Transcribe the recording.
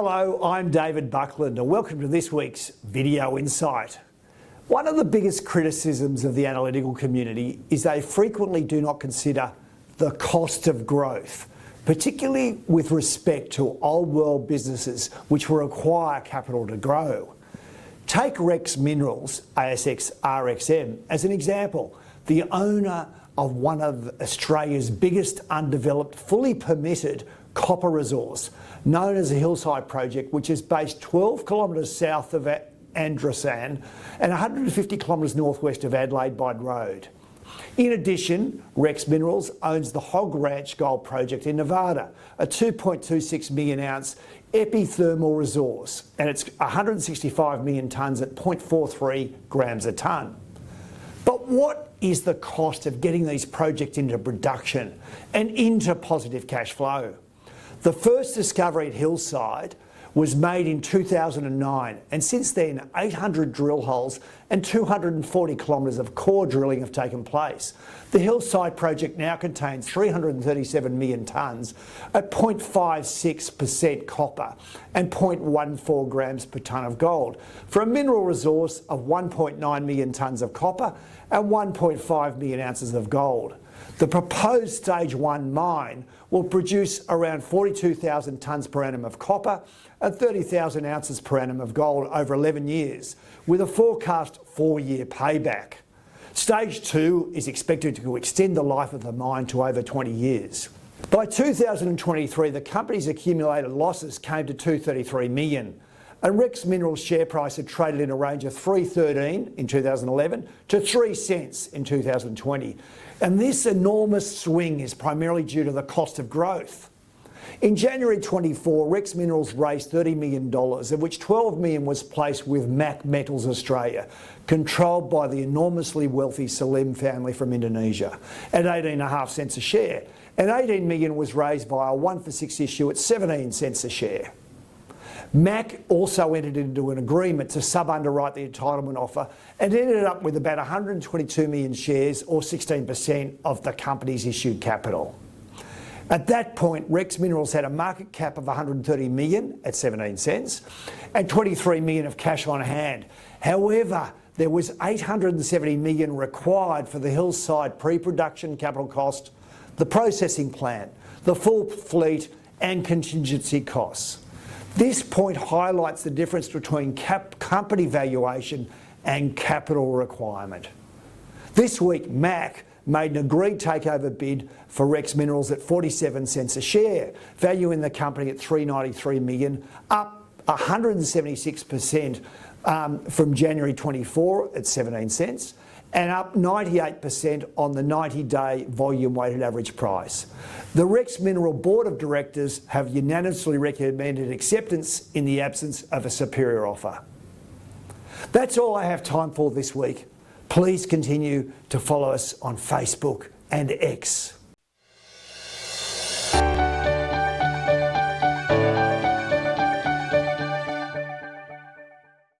Hello, I'm David Buckland and welcome to this week's Video Insight. One of the biggest criticisms of the analytical community is they frequently do not consider the cost of growth, particularly with respect to old world businesses which will require capital to grow. Take Rex Minerals, ASX RXM, as an example. The owner of one of Australia's biggest undeveloped, fully permitted copper resource, known as the Hillside Project, which is based 12 kilometres south of Androssan and 150 kilometres northwest of Adelaide by road. In addition, Rex Minerals owns the Hog Ranch Gold Project in Nevada, a 2.26 million ounce epithermal resource, and it's 165 million tonnes at 0.43 grams a tonne. But what is the cost of getting these projects into production and into positive cash flow? The first discovery at Hillside was made in 2009, and since then 800 drill holes and 240 kilometres of core drilling have taken place. The Hillside project now contains 337 million tonnes at 0.56% copper and 0.14 grams per tonne of gold, for a mineral resource of 1.9 million tonnes of copper and 1.5 million ounces of gold. The proposed Stage 1 mine will produce around 42,000 tonnes per annum of copper and 30,000 ounces per annum of gold over 11 years, with a forecast 4-year payback. Stage 2 is expected to extend the life of the mine to over 20 years. By 2023, the company's accumulated losses came to $233 million, and Rex Minerals' share price had traded in a range of $3.13 in 2011 to 3 cents in 2020. And this enormous swing is primarily due to the cost of growth. In January 24, Rex Minerals raised $30 million, of which $12 million was placed with MACH Metals Australia, controlled by the enormously wealthy Salim family from Indonesia, at 18.5 cents a share. And $18 million was raised via a 1-for-6 issue at 17 cents a share. MACH also entered into an agreement to sub-underwrite the entitlement offer and ended up with about 122 million shares, or 16% of the company's issued capital. At that point, Rex Minerals had a market cap of 130 million at 17 cents and 23 million of cash on hand. However, there was 870 million required for the Hillside pre-production capital cost, the processing plant, the full fleet and contingency costs. This point highlights the difference between company valuation and capital requirement. This week, MACH made an agreed takeover bid for Rex Minerals at 47 cents a share, valuing the company at $393 million, up 176% from January 24 at 17 cents, and up 98% on the 90-day volume-weighted average price. The Rex Mineral Board of Directors have unanimously recommended acceptance in the absence of a superior offer. That's all I have time for this week. Please continue to follow us on Facebook and X.